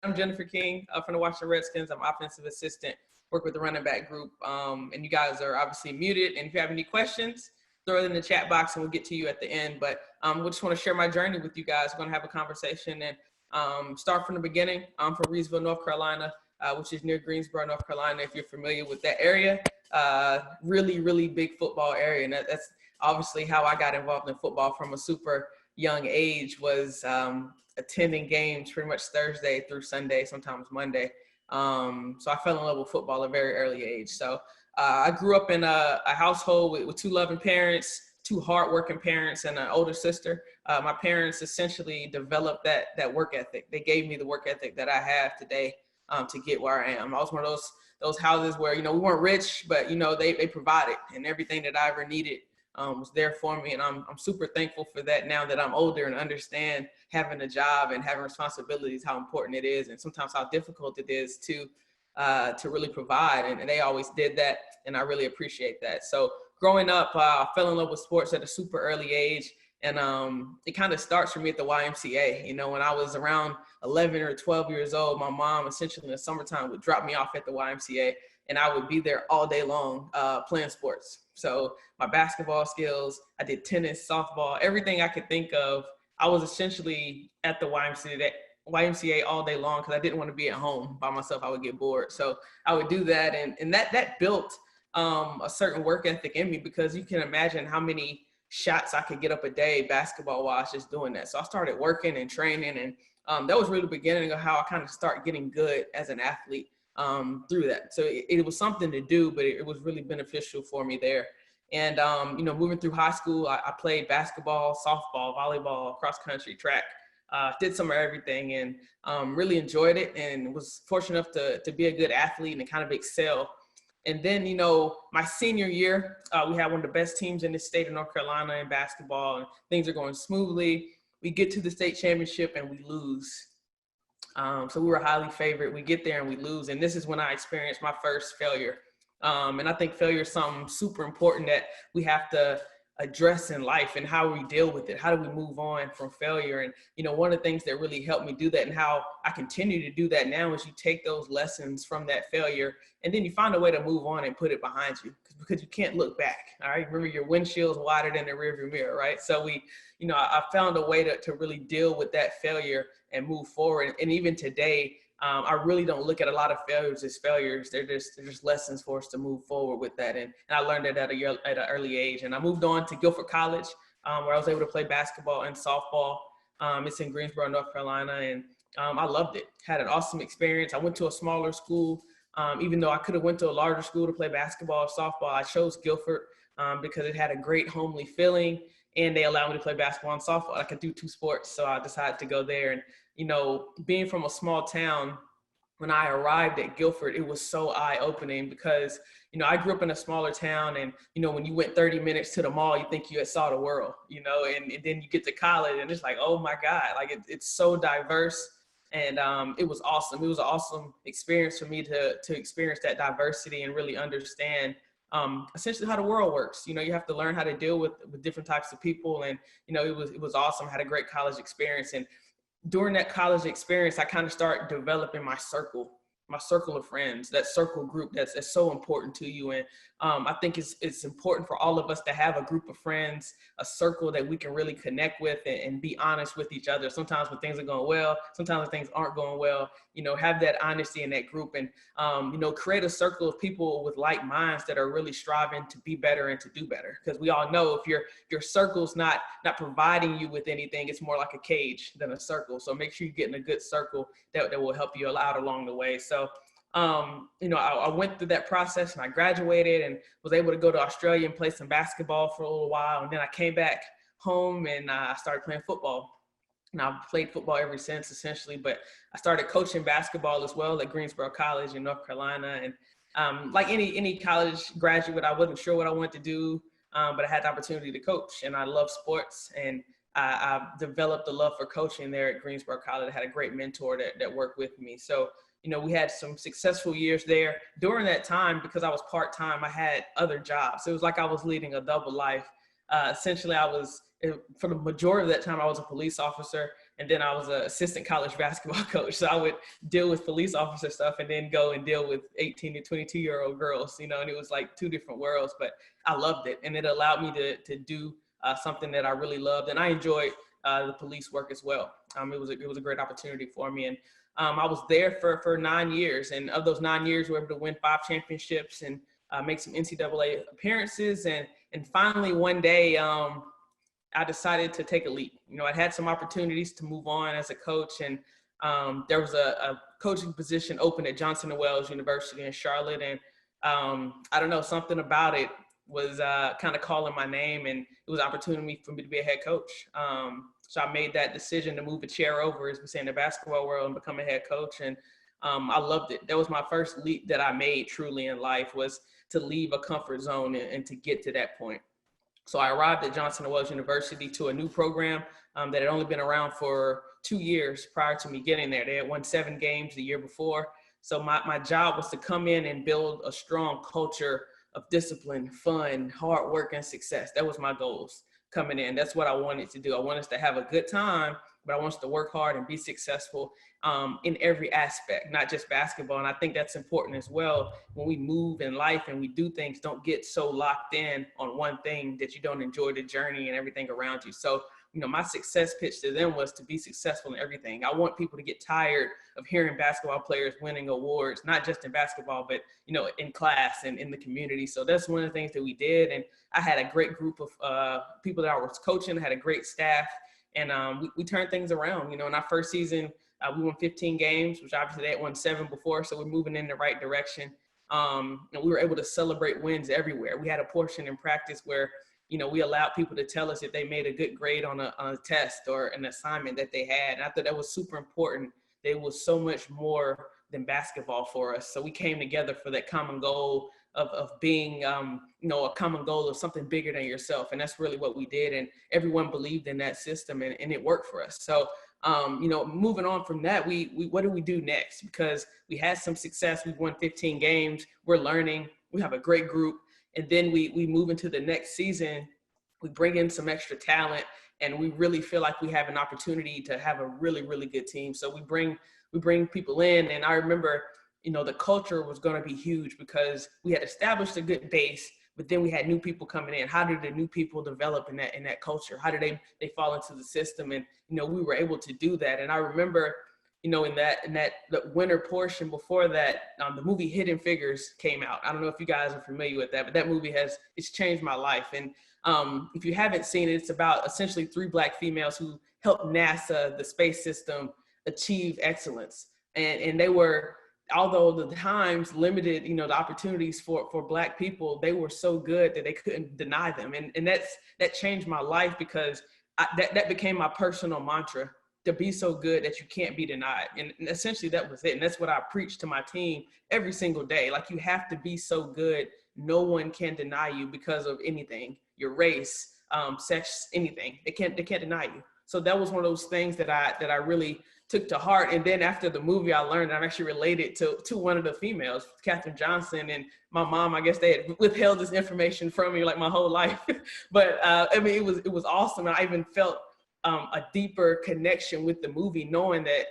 I'm Jennifer King from the Washington Redskins. I'm offensive assistant, work with the running back group. And you guys are obviously muted. And if you have any questions, throw it in the chat box and we'll get to you at the end. But we just want to share my journey with you guys. We're going to have a conversation and start from the beginning. I'm from Reedsville, North Carolina, which is near Greensboro, North Carolina, if you're familiar with that area. Really, really big football area. And that's obviously how I got involved in football from a super young age, was attending games pretty much Thursday through Sunday, sometimes Monday. So I fell in love with football at a very early age. So I grew up in a household with two loving parents, two hardworking parents, and an older sister. My parents essentially developed that work ethic. They gave me the work ethic that I have today to get where I am. I was one of those houses where, we weren't rich, but, they provided, and everything that I ever needed was there for me. And I'm super thankful for that now that I'm older and understand having a job and having responsibilities, how important it is, and sometimes how difficult it is to really provide. And they always did that, and I really appreciate that. So growing up, I fell in love with sports at a super early age. And it kind of starts for me at the YMCA. When I was around 11 or 12 years old, my mom essentially in the summertime would drop me off at the YMCA, and I would be there all day long playing sports. So my basketball skills, I did tennis, softball, everything I could think of. I was essentially at the YMCA all day long because I didn't want to be at home by myself. I would get bored. So I would do that. And that built a certain work ethic in me, because you can imagine how many shots I could get up a day basketball wise just doing that. So I started working and training, and that was really the beginning of how I kind of start getting good as an athlete through that. So it was something to do, but it was really beneficial for me there. And, moving through high school, I played basketball, softball, volleyball, cross country, track, did some of everything, and really enjoyed it, and was fortunate enough to be a good athlete and kind of excel. And then, my senior year, we had one of the best teams in the state of North Carolina in basketball, and things are going smoothly. We get to the state championship and we lose. So we were highly favored. We get there and we lose. And this is when I experienced my first failure. And I think failure is something super important that we have to address in life, and how we deal with it. How do we move on from failure? And, one of the things that really helped me do that, and how I continue to do that now, is you take those lessons from that failure, and then you find a way to move on and put it behind you, because you can't look back. All right. Remember, your windshield's wider than the rearview mirror. Right. So I found a way to really deal with that failure and move forward. And even today, I really don't look at a lot of failures as failures. They're just lessons for us to move forward with that. And I learned that at an early age. And I moved on to Guilford College, where I was able to play basketball and softball. It's in Greensboro, North Carolina. And I loved it. Had an awesome experience. I went to a smaller school. Even though I could have went to a larger school to play basketball or softball, I chose Guilford because it had a great homely feeling, and they allowed me to play basketball and softball. I could do two sports, so I decided to go there. And being from a small town, when I arrived at Guilford, it was so eye-opening, because, I grew up in a smaller town, and, when you went 30 minutes to the mall, you think you had saw the world, and then you get to college and it's like, oh my God, like it's so diverse. And it was awesome. It was an awesome experience for me to experience that diversity and really understand essentially how the world works. You have to learn how to deal with different types of people. And, it was awesome. I had a great college experience. And during that college experience, I kind of started developing my circle of friends, that circle group that's so important to you. And I think it's important for all of us to have a group of friends, a circle that we can really connect with and be honest with each other. Sometimes when things are going well, sometimes when things aren't going well, have that honesty in that group, and, create a circle of people with like minds that are really striving to be better and to do better. Because we all know, if your circle's not providing you with anything, it's more like a cage than a circle. So make sure you get in a good circle that will help you out along the way. So, I went through that process, and I graduated and was able to go to Australia and play some basketball for a little while. And then I came back home and I started playing football. And I've played football ever since, essentially, but I started coaching basketball as well at Greensboro College in North Carolina. And like any college graduate, I wasn't sure what I wanted to do, but I had the opportunity to coach, and I love sports. And I developed a love for coaching there at Greensboro College. I had a great mentor that worked with me. So, we had some successful years there. During that time, because I was part-time, I had other jobs. It was like I was leading a double life. Essentially, for the majority of that time, I was a police officer. And then I was an assistant college basketball coach. So I would deal with police officer stuff and then go and deal with 18 to 22-year-old girls, and it was like two different worlds, but I loved it. And it allowed me to do something that I really loved. And I enjoyed the police work as well. It was a great opportunity for me. And I was there for 9 years. And of those 9 years, we were able to win 5 championships and make some NCAA appearances. And finally, one day, I decided to take a leap. I had some opportunities to move on as a coach, and there was a coaching position open at Johnson & Wales University in Charlotte. And I don't know, something about it was kind of calling my name, and it was an opportunity for me to be a head coach. So I made that decision to move a chair over, as we say in the basketball world, and become a head coach. And I loved it. That was my first leap that I made truly in life, was to leave a comfort zone and to get to that point. So I arrived at Johnson & Wales University to a new program that had only been around for 2 years prior to me getting there. They had won 7 games the year before. So my job was to come in and build a strong culture of discipline, fun, hard work, and success. That was my goals coming in. That's what I wanted to do. I wanted us to have a good time, but I want us to work hard and be successful in every aspect, not just basketball. And I think that's important as well. When we move in life and we do things, don't get so locked in on one thing that you don't enjoy the journey and everything around you. So, my success pitch to them was to be successful in everything. I want people to get tired of hearing basketball players winning awards, not just in basketball, but, in class and in the community. So that's one of the things that we did. And I had a great group of people that I was coaching. I had a great staff. And we turned things around. In our first season, we won 15 games, which obviously they had won 7 before. So we're moving in the right direction. And we were able to celebrate wins everywhere. We had a portion in practice where, we allowed people to tell us if they made a good grade on a test or an assignment that they had. And I thought that was super important. It was so much more than basketball for us. So we came together for that common goal of being, a common goal of something bigger than yourself. And that's really what we did. And everyone believed in that system, and it worked for us. So, moving on from that, we what do we do next? Because we had some success. We won 15 games. We're learning. We have a great group. And then we move into the next season. We bring in some extra talent, and we really feel like we have an opportunity to have a really, really good team. So we bring people in. And I remember, the culture was going to be huge because we had established a good base, but then we had new people coming in. How did the new people develop in that culture? How did they fall into the system? And, we were able to do that. And I remember, in that the winter portion before that, the movie Hidden Figures came out. I don't know if you guys are familiar with that, but that movie it's changed my life. And if you haven't seen it, it's about essentially 3 Black females who helped NASA, the space system, achieve excellence. And they were, although the times limited, the opportunities for Black people, they were so good that they couldn't deny them. And that changed my life because that became my personal mantra, to be so good that you can't be denied. And essentially that was it. And that's what I preach to my team every single day. Like, you have to be so good. No one can deny you because of anything, your race, sex, anything. They can't deny you. So that was one of those things that I really took to heart. And then after the movie, I learned I'm actually related to one of the females, Katherine Johnson, and my mom. I guess they had withheld this information from me like my whole life. But it was awesome. And I even felt a deeper connection with the movie, knowing that,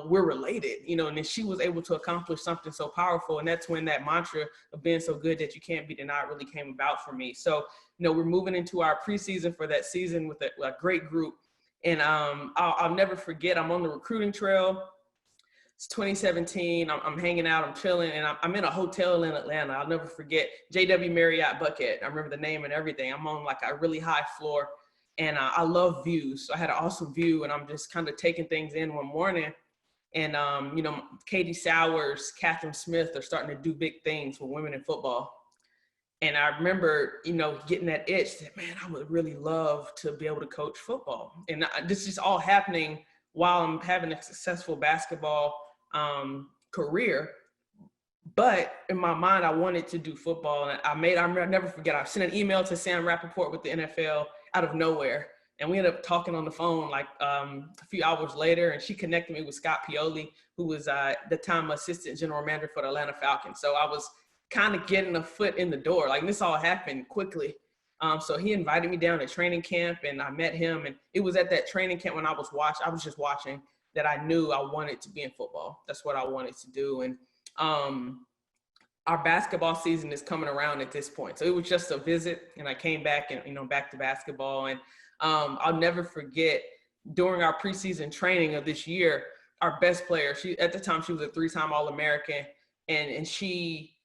we're related, and then she was able to accomplish something so powerful. And that's when that mantra of being so good that you can't be denied really came about for me. So, we're moving into our preseason for that season with a great group. And I'll never forget, I'm on the recruiting trail. It's 2017. I'm hanging out, I'm chilling, and I'm in a hotel in Atlanta. I'll never forget, JW Marriott Buckhead. I remember the name and everything. I'm on like a really high floor. And I love views. So I had an awesome view, and I'm just kind of taking things in one morning. And, Katie Sowers, Catherine Smith are starting to do big things for women in football. And I remember, getting that itch that, man, I would really love to be able to coach football. And this is all happening while I'm having a successful basketball career. But in my mind, I wanted to do football. And I'll never forget, I sent an email to Sam Rappaport with the NFL out of nowhere. And we ended up talking on the phone like a few hours later, and she connected me with Scott Pioli, who was the time assistant general manager for the Atlanta Falcons. So I was kind of getting a foot in the door. Like, this all happened quickly. So he invited me down to training camp, and I met him. And it was at that training camp when I was just watching, that I knew I wanted to be in football. That's what I wanted to do. And our basketball season is coming around at this point. So it was just a visit, and I came back and, back to basketball. And I'll never forget, during our preseason training of this year, our best player, at the time, she was a 3-time All-American, and she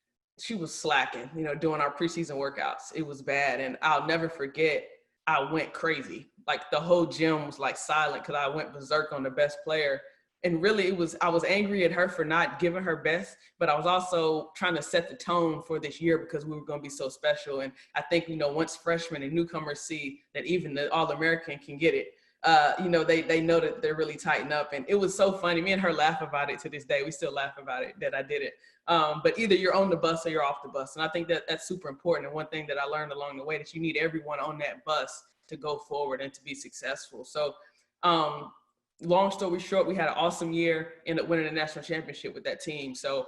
was slacking, doing our preseason workouts. It was bad. And I'll never forget, I went crazy. Like, the whole gym was like silent because I went berserk on the best player. And really, I was angry at her for not giving her best, but I was also trying to set the tone for this year because we were going to be so special. And I think, once freshmen and newcomers see that even the All-American can get it, they know that they're really tighten up. And it was so funny. Me and her laugh about it to this day. We still laugh about it, that I did it. But either you're on the bus or you're off the bus. And I think that that's super important. And one thing that I learned along the way, that you need everyone on that bus to go forward and to be successful. So long story short, we had an awesome year, ended up winning a national championship with that team. So,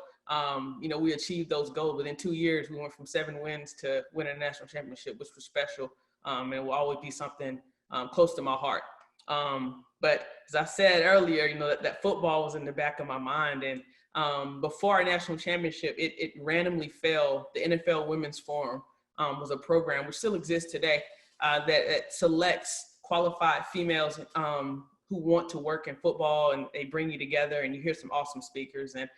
we achieved those goals. Within 2 years, we went from 7 wins to winning a national championship, which was special. And it will always be something close to my heart. But as I said earlier, that football was in the back of my mind. And before our national championship, it randomly fell. The NFL Women's Forum was a program, which still exists today, that selects qualified females who want to work in football, and they bring you together and you hear some awesome speakers. And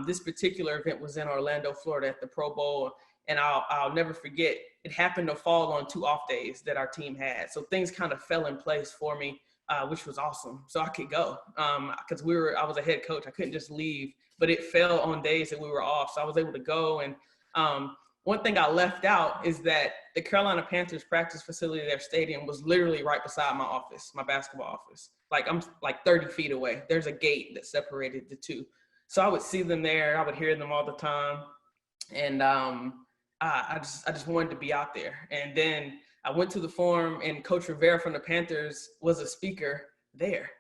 this particular event was in Orlando, Florida, at the Pro Bowl. And I'll never forget, it happened to fall on 2 off days that our team had. So things kind of fell in place for me, which was awesome. So I could go because I was a head coach. I couldn't just leave, but it fell on days that we were off. So I was able to go. And one thing I left out is that the Carolina Panthers practice facility, their stadium, was literally right beside my office, my basketball office. Like, I'm like 30 feet away. There's a gate that separated the two. So I would see them there. I would hear them all the time. And I just wanted to be out there. And then I went to the forum, and Coach Rivera from the Panthers was a speaker there.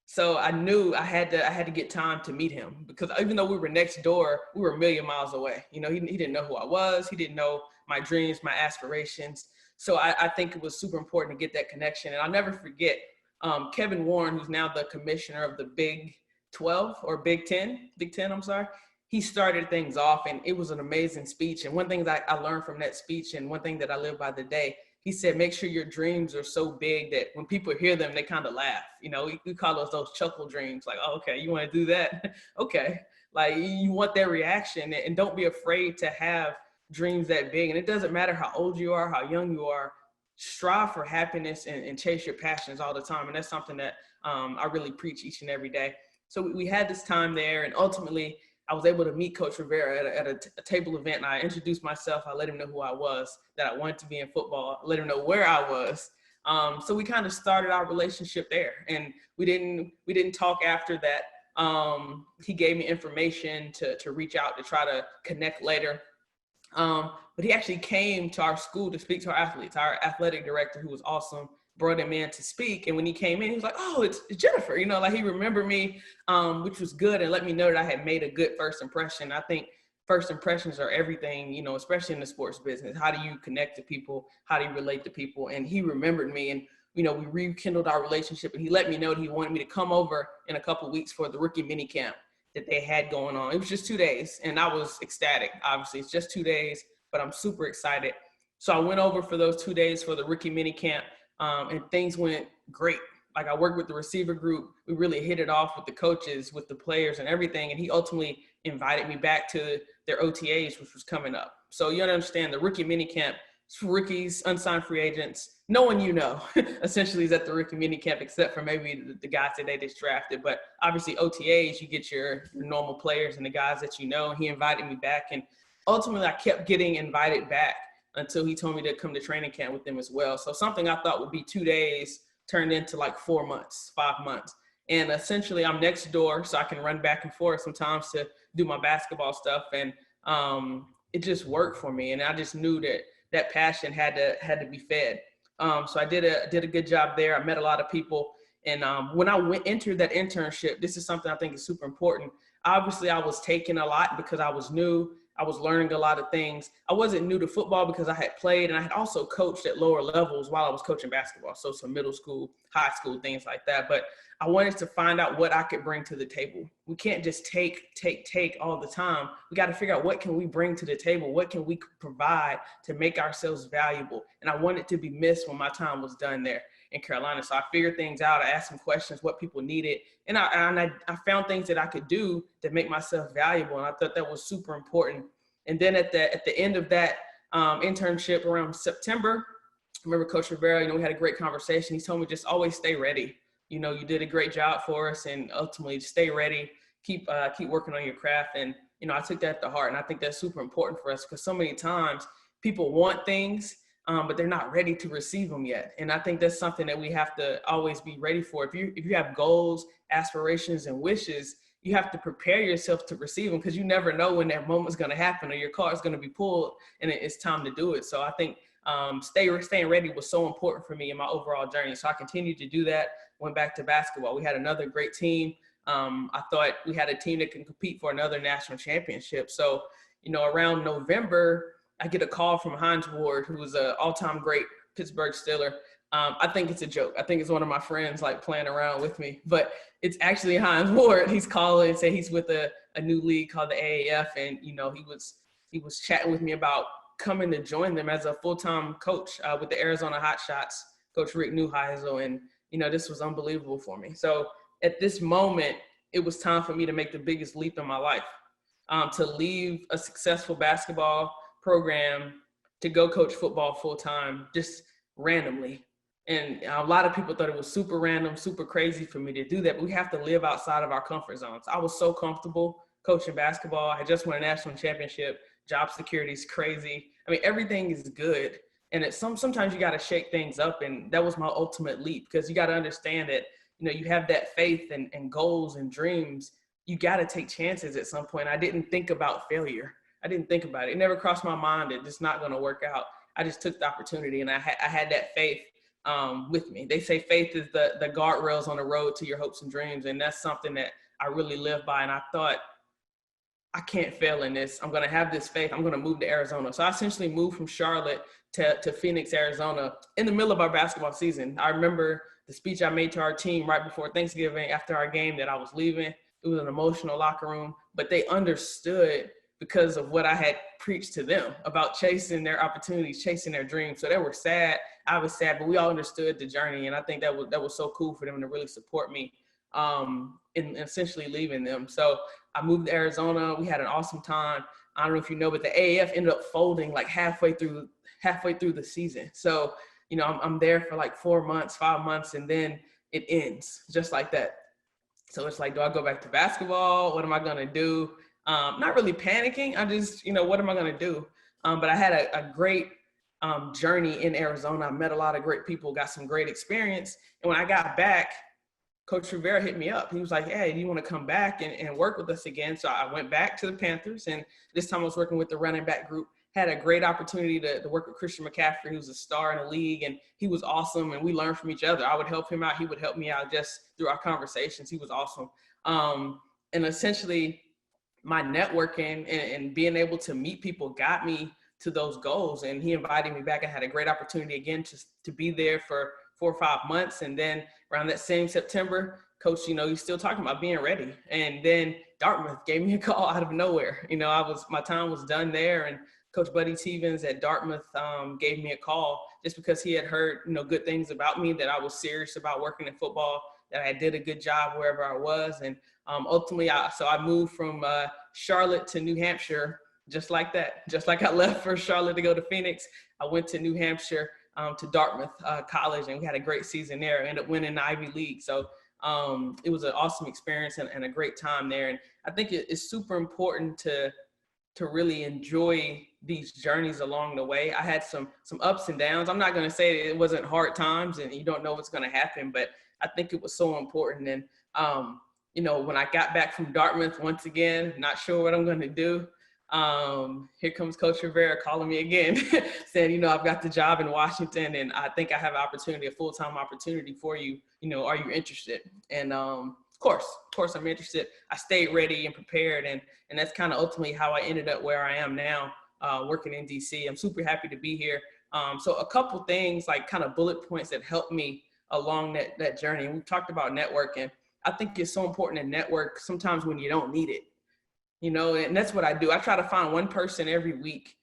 So I knew I had to get time to meet him, because even though we were next door, we were a million miles away. He didn't know who I was. He didn't know my dreams, my aspirations. So I think it was super important to get that connection. And I'll never forget, Kevin Warren, who's now the commissioner of the Big 12 or Big 10, I'm sorry. He started things off, and it was an amazing speech. And one thing that I learned from that speech, and one thing that I live by today, he said, make sure your dreams are so big that when people hear them, they kind of laugh. We call those chuckle dreams. Like, oh, okay, you want to do that? Okay. Like, you want that reaction, and don't be afraid to have dreams that big. And it doesn't matter how old you are, how young you are, strive for happiness and chase your passions all the time. And that's something that I really preach each and every day. So we had this time there, and ultimately I was able to meet Coach Rivera at a table event, and I introduced myself. I let him know who I was, that I wanted to be in football. I let him know where I was. So we kind of started our relationship there, and we didn't talk after that. He gave me information to reach out to try to connect later. But he actually came to our school to speak to our athletes. Our athletic director, who was awesome, brought him in to speak. And when he came in, he was like, oh, it's Jennifer. Like, he remembered me, which was good, and let me know that I had made a good first impression. I think first impressions are everything, especially in the sports business. How do you connect to people? How do you relate to people? And he remembered me, and, we rekindled our relationship, and he let me know that he wanted me to come over in a couple of weeks for the rookie mini camp that they had going on. It was just 2 days, and I was ecstatic. Obviously, it's just 2 days, but I'm super excited. So I went over for those 2 days for the rookie mini camp. And things went great. Like, I worked with the receiver group. We really hit it off with the coaches, with the players and everything. And he ultimately invited me back to their OTAs, which was coming up. So you understand, the rookie mini camp, it's for rookies, unsigned free agents. No one essentially is at the rookie mini camp, except for maybe the guys that they just drafted. But obviously OTAs, you get your normal players and the guys that you know. He invited me back, and ultimately I kept getting invited back until he told me to come to training camp with them as well. So something I thought would be 2 days turned into like 4 months, 5 months. And essentially I'm next door, so I can run back and forth sometimes to do my basketball stuff. And it just worked for me. And I just knew that passion had to be fed. So I did a good job there. I met a lot of people. And when I entered that internship, this is something I think is super important. Obviously I was taking a lot because I was new. I was learning a lot of things. I wasn't new to football because I had played, and I had also coached at lower levels while I was coaching basketball. So some middle school, high school, things like that. But I wanted to find out what I could bring to the table. We can't just take all the time. We got to figure out what can we bring to the table? What can we provide to make ourselves valuable? And I wanted to be missed when my time was done there in Carolina. So I figured things out. I asked some questions, what people needed. And I found things that I could do to make myself valuable. And I thought that was super important. And then at the end of that internship around September, I remember Coach Rivera, we had a great conversation. He told me just always stay ready. You did a great job for us, and ultimately stay ready, keep working on your craft. And, I took that to heart. And I think that's super important for us because so many times people want things, but they're not ready to receive them yet. And I think that's something that we have to always be ready for. If you have goals, aspirations, and wishes, you have to prepare yourself to receive them because you never know when that moment's going to happen or your car is going to be pulled and it's time to do it. So I think staying ready was so important for me in my overall journey. So I continued to do that, went back to basketball. We had another great team. I thought we had a team that can compete for another national championship. So, around November, I get a call from Hines Ward, who was an all-time great Pittsburgh Steeler. I think it's a joke. I think it's one of my friends playing around with me, but it's actually Hines Ward. He's calling and saying he's with a new league called the AAF. And, he was chatting with me about coming to join them as a full-time coach with the Arizona Hotshots, Coach Rick Neuheisel. And, this was unbelievable for me. So at this moment, it was time for me to make the biggest leap in my life, to leave a successful basketball program to go coach football full-time, just randomly. And a lot of people thought it was super random, super crazy for me to do that, but we have to live outside of our comfort zones. I was so comfortable coaching basketball. I just won a national championship. Job security is crazy. I mean, everything is good. And sometimes you got to shake things up. And that was my ultimate leap, because you got to understand that, you have that faith and goals and dreams. You got to take chances at some point. I didn't think about failure. I didn't think about it. It never crossed my mind that it's not going to work out. I just took the opportunity, and I had that faith with me. They say faith is the guardrails on the road to your hopes and dreams. And that's something that I really live by. And I thought, I can't fail in this. I'm going to have this faith. I'm going to move to Arizona. So I essentially moved from Charlotte to Phoenix, Arizona in the middle of our basketball season. I remember the speech I made to our team right before Thanksgiving after our game that I was leaving. It was an emotional locker room, but they understood because of what I had preached to them about chasing their opportunities, chasing their dreams. So they were sad. I was sad, but we all understood the journey. And I think that was so cool for them to really support me in essentially leaving them. So I moved to Arizona. We had an awesome time. I don't know if you know, but the AAF ended up folding halfway through the season. So, I'm there for 4 months, 5 months, and then it ends just like that. So it's do I go back to basketball? What am I going to do? Not really panicking. I just, what am I going to do? But I had a great journey in Arizona. I met a lot of great people, got some great experience. And when I got back, Coach Rivera hit me up. He was like, hey, do you want to come back and work with us again? So I went back to the Panthers, and this time I was working with the running back group. Had a great opportunity to work with Christian McCaffrey, who's a star in the league, and he was awesome, and we learned from each other. I would help him out. He would help me out just through our conversations. He was awesome. And essentially, my networking and being able to meet people got me to those goals, and he invited me back. I had a great opportunity again to be there for 4 or 5 months. And then around that same September, Coach, he's still talking about being ready. And then Dartmouth gave me a call out of nowhere. My time was done there, and Coach Buddy Stevens at Dartmouth gave me a call just because he had heard, good things about me, that I was serious about working in football, that I did a good job wherever I was. And ultimately, I moved from Charlotte to New Hampshire, just like that. Just like I left for Charlotte to go to Phoenix, I went to New Hampshire to Dartmouth College, and we had a great season there. I ended up winning the Ivy League. So it was an awesome experience and a great time there. And I think it's super important to really enjoy these journeys along the way. I had some ups and downs. I'm not going to say that it wasn't hard times and you don't know what's going to happen, but I think it was so important. And, when I got back from Dartmouth, once again, not sure what I'm going to do. Here comes Coach Rivera calling me again saying, I've got the job in Washington, and I think I have an opportunity, a full-time opportunity for you. Are you interested? And of of course, I'm interested. I stayed ready and prepared, and that's kind of ultimately how I ended up where I am now, working in DC. I'm super happy to be here. So a couple things, like kind of bullet points that helped me along that journey. We talked about networking. I think it's so important to network sometimes when you don't need it, and that's what I do. I try to find one person every week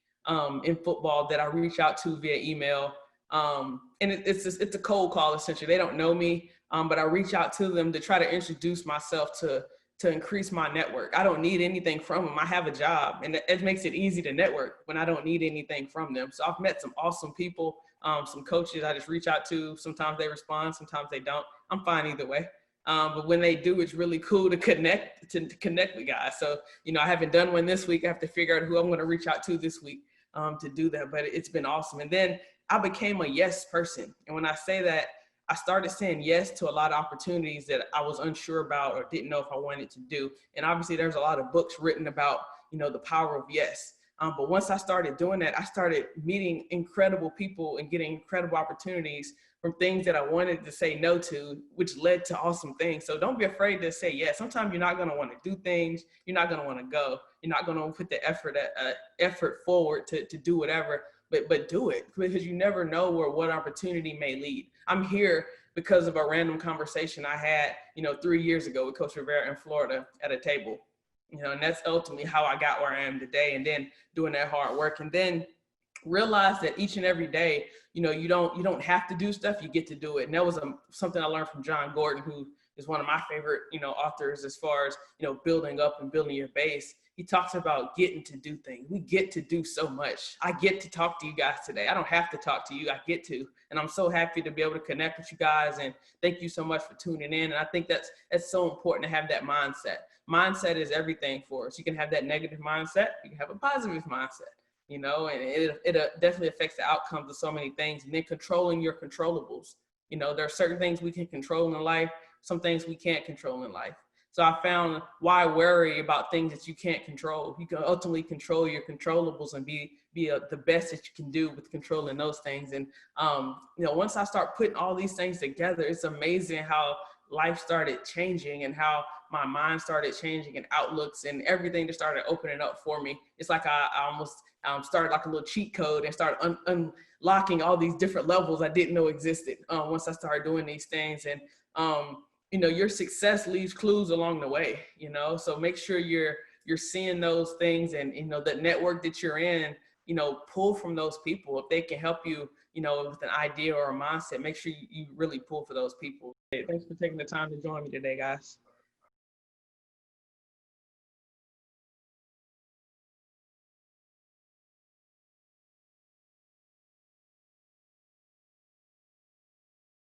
in football that I reach out to via email. And it's a cold call, essentially. They don't know me, but I reach out to them to try to introduce myself to increase my network. I don't need anything from them. I have a job, and it makes it easy to network when I don't need anything from them. So I've met some awesome people, some coaches I just reach out to. Sometimes they respond, sometimes they don't. I'm fine either way. But when they do, it's really cool to connect with guys. So, I haven't done one this week. I have to figure out who I'm going to reach out to this week to do that. But it's been awesome. And then I became a yes person. And when I say that, I started saying yes to a lot of opportunities that I was unsure about or didn't know if I wanted to do. And obviously there's a lot of books written about, the power of yes. But once I started doing that, I started meeting incredible people and getting incredible opportunities from things that I wanted to say no to, which led to awesome things. So don't be afraid to say yes. Sometimes you're not going to want to do things. You're not going to want to go. You're not going to put the effort forward to do whatever, but do it, because you never know where what opportunity may lead. I'm here because of a random conversation I had, 3 years ago with Coach Rivera in Florida at a table, and that's ultimately how I got where I am today. And then doing that hard work, and then realize that each and every day, you don't have to do stuff, you get to do it. And that was something I learned from John Gordon, who is one of my favorite, authors as far as, building up and building your base. He talks about getting to do things. We get to do so much. I get to talk to you guys today. I don't have to talk to you. I get to. And I'm so happy to be able to connect with you guys. And thank you so much for tuning in. And I think that's so important to have that mindset. Mindset is everything for us. You can have that negative mindset. You can have a positive mindset. And it definitely affects the outcomes of so many things. And then controlling your controllables. There are certain things we can control in life, some things we can't control in life. So I found, why worry about things that you can't control? You can ultimately control your controllables and be the best that you can do with controlling those things. And, once I start putting all these things together, it's amazing how life started changing and how my mind started changing and outlooks and everything just started opening up for me. It's like I almost started like a little cheat code and started unlocking all these different levels I didn't know existed once I started doing these things. And, your success leaves clues along the way, so make sure you're seeing those things, and, the network that you're in, pull from those people. If they can help you, with an idea or a mindset, make sure you really pull for those people. Hey, thanks for taking the time to join me today, guys.